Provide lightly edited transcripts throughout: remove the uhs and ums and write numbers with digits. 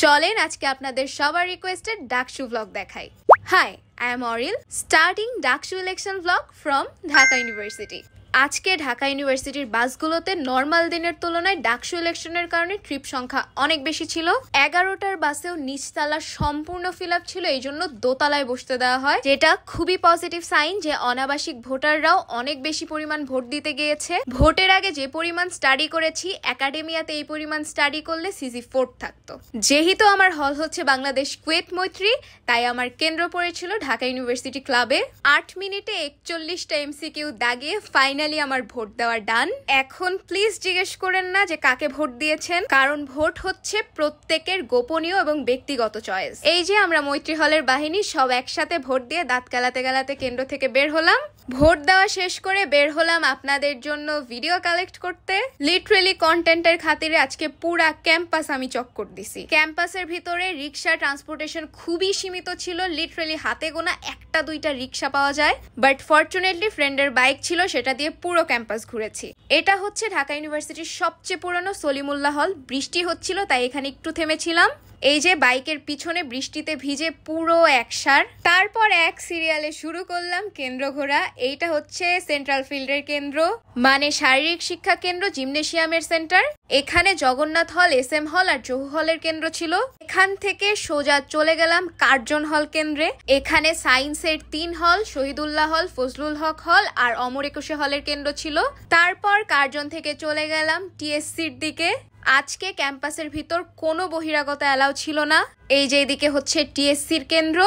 চলেন আজকে আপনাদের সবার রিকোয়েস্টেড ডাকসু ব্লগ দেখাই। হাই, আই এম অরিল, starting DUCSU election blog from Dhaka university. আজকে ঢাকা ইউনিভার্সিটির বাসগুলোতে নর্মাল দিনের তুলনায় ডাকসু ইলেকশনের কারণে ট্রিপ সংখ্যা অনেক বেশি ছিল। 11টার বাসেও নিচতলা সম্পূর্ণ ফিল আপ ছিল, এই জন্য দোতলায় বসতে দেওয়া হয়, যেটা খুবই পজিটিভ সাইন যে অনাবাসিক ভোটাররাও অনেক বেশি পরিমাণ ভোট দিতে গিয়েছে। ভোটের আগে যে পরিমাণ স্টাডি করেছি, একাডেমিয়াতে এই পরিমাণ স্টাডি করলে সিজি 4 থাকতো। যেহেতু আমার হল হচ্ছে বাংলাদেশ কুয়েত মৈত্রী, তাই আমার কেন্দ্র পড়েছিল ঢাকা ইউনিভার্সিটি ক্লাবে। 8 মিনিটে 41টা এমসিকিউ দাগিয়ে ফাইনালি আমার ভোট দেওয়া ডান। এখন প্লিজ জিজ্ঞেস করেন না যে কাকে ভোট দিয়েছেন, কারণ ভোট হচ্ছে প্রত্যেকের গোপনীয় এবং ব্যক্তিগত চয়েস। এই যে আমরা মৈত্রী হলের বাহিনী সব একসাথে ভোট দিয়ে দাঁত গালাতে গালাতে কেন্দ্র থেকে বের হলাম। ভোট দেওয়া শেষ করে বের হলাম আপনাদের জন্য ভিডিও কালেক্ট করতে। লিটারেলি কন্টেন্টের খাতিরে আজকে পুরা ক্যাম্পাস আমি চক্কর দিছি। ক্যাম্পাসের ভিতরে রিক্সা ট্রান্সপোর্টেশন খুবই সীমিত ছিল, লিটারেলি হাতে গোনা 1-2টা রিক্সা পাওয়া যায়। বাট ফরচুনেটলি ফ্রেন্ডের বাইক ছিল, সেটা দিয়ে পুরো ক্যাম্পাস ঘুরেছি। এটা হচ্ছে ঢাকা ইউনিভার্সিটির সবচেয়ে পুরনো সলিমুল্লাহ হল। বৃষ্টি হচ্ছিল তাই এখানে একটু থেমেছিলাম। এই যে বাইকের পিছনে বৃষ্টিতে ভিজে পুরো একসার। তারপর এক সিরিয়ালে শুরু করলাম কেন্দ্র ঘোরা। এইটা হচ্ছে সেন্ট্রাল ফিল্ডের কেন্দ্র, মানে শারীরিক শিক্ষা কেন্দ্র, জিমনেশিয়ামের সেন্টার। এখানে জগন্নাথ হল, SM হল আর জহু হলের কেন্দ্র ছিল। এখান থেকে সোজা চলে গেলাম কার্জন হল কেন্দ্রে। এখানে সায়েন্সের 3 হল, শহীদুল্লাহ হল, ফজলুল হক হল আর অমর একুশে হলের কেন্দ্র ছিল। তারপর কার্জন থেকে চলে গেলাম TSCর দিকে। আজকে ক্যাম্পাসের ভিতর কোনো বহিরাগত অ্যালাউ ছিল না। এই যে এদিকে হচ্ছে TSCর কেন্দ্র,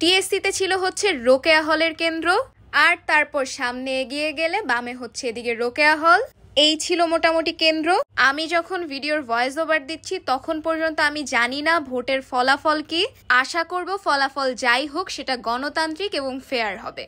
TSCতে ছিল হচ্ছে রোকেয়া হলের কেন্দ্র, আর তারপর সামনে এগিয়ে গেলে বামে হচ্ছে এদিকে রোকেয়া হল। এই ছিল মোটামুটি কেন্দ্র। আমি যখন ভিডিওর ভয়েস ওভার দিচ্ছি তখন পর্যন্ত আমি জানি না ভোটের ফলাফল কি। আশা করব ফলাফল যাই হোক সেটা গণতান্ত্রিক এবং ফেয়ার হবে।